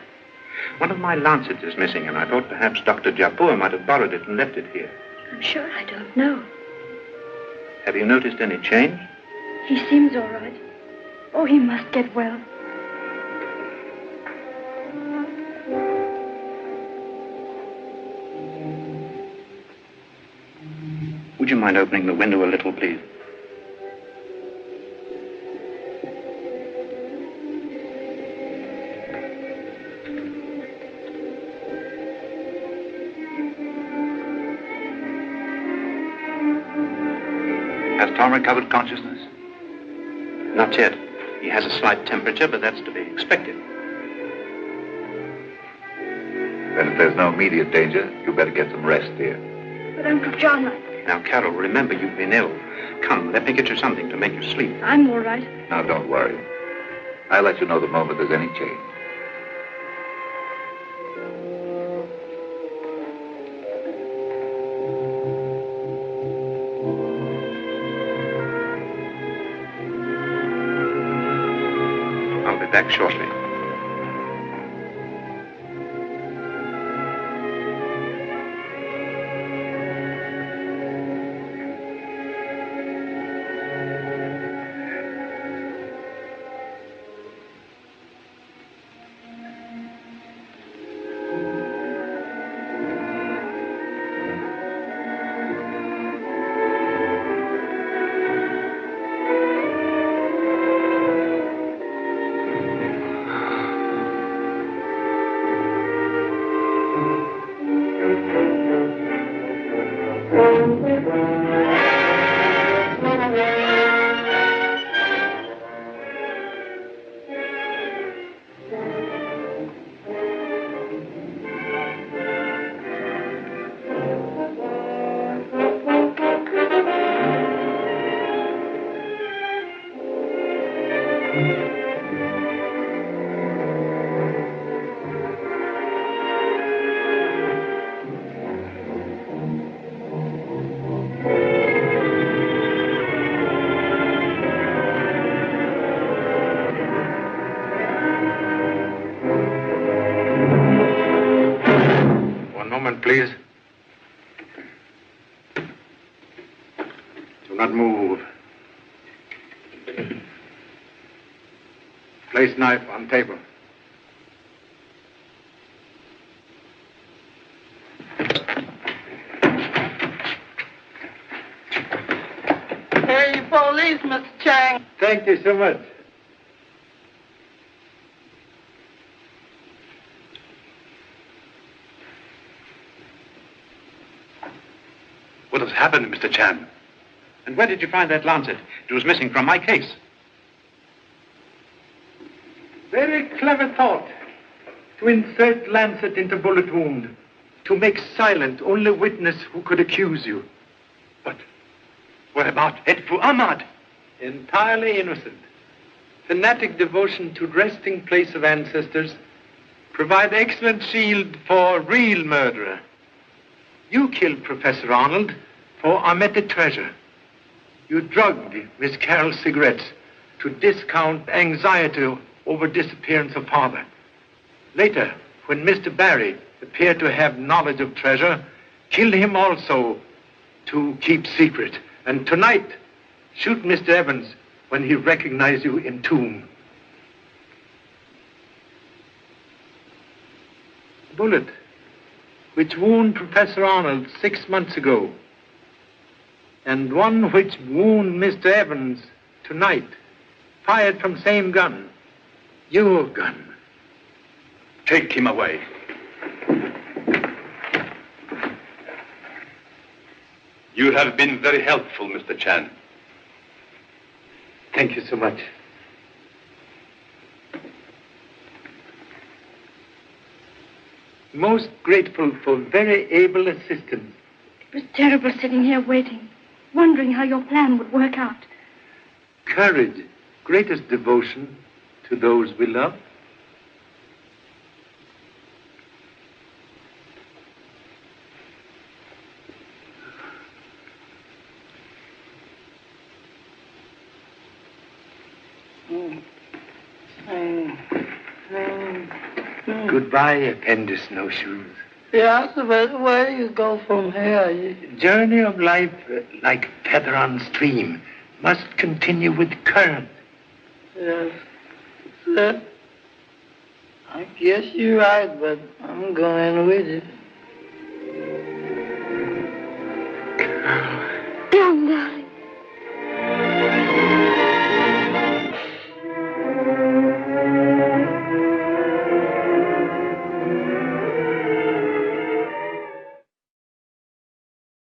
One of my lancets is missing, and I thought perhaps Dr. Japur might have borrowed it and left it here. I'm sure I don't know. Have you noticed any change? He seems all right. Oh, he must get well. Would you mind opening the window a little, please? Has Tom recovered consciousness? Not yet. He has a slight temperature, but that's to be expected. Then if there's no immediate danger, you better get some rest, dear. But Uncle John, Now, Carol, remember you've been ill. Come, let me get you something to make you sleep. I'm all right. Now, don't worry. I'll let you know the moment there's any change. be back shortly. Please. Do not move. Place knife on table. Here you police, Mr. Chang. Thank you so much. What has happened, Mr. Chan? And where did you find that lancet? It was missing from my case. Very clever thought. To insert lancet into bullet wound. To make silent only witness who could accuse you. But what about Edfu Ahmad? Entirely innocent. Fanatic devotion to resting place of ancestors provide excellent shield for real murderer. You killed Professor Arnold for omitted treasure. You drugged Miss Carroll's cigarettes to discount anxiety over disappearance of father. Later, when Mr. Barry appeared to have knowledge of treasure, killed him also to keep secret. And tonight, shoot Mr. Evans when he recognized you in tomb. Bullet which wound Professor Arnold 6 months ago, and one which wound Mr. Evans tonight, fired from same gun, your gun. Take him away. You have been very helpful, Mr. Chan. Thank you so much. Most grateful for very able assistance. It was terrible sitting here waiting, wondering how your plan would work out. Courage, greatest devotion to those we love. Goodbye, Appendix Snowshoes. Yeah, so where do you go from here? Journey of life, like feather on stream, must continue with current. Yes. Sir, I guess you're right, but I'm going with it.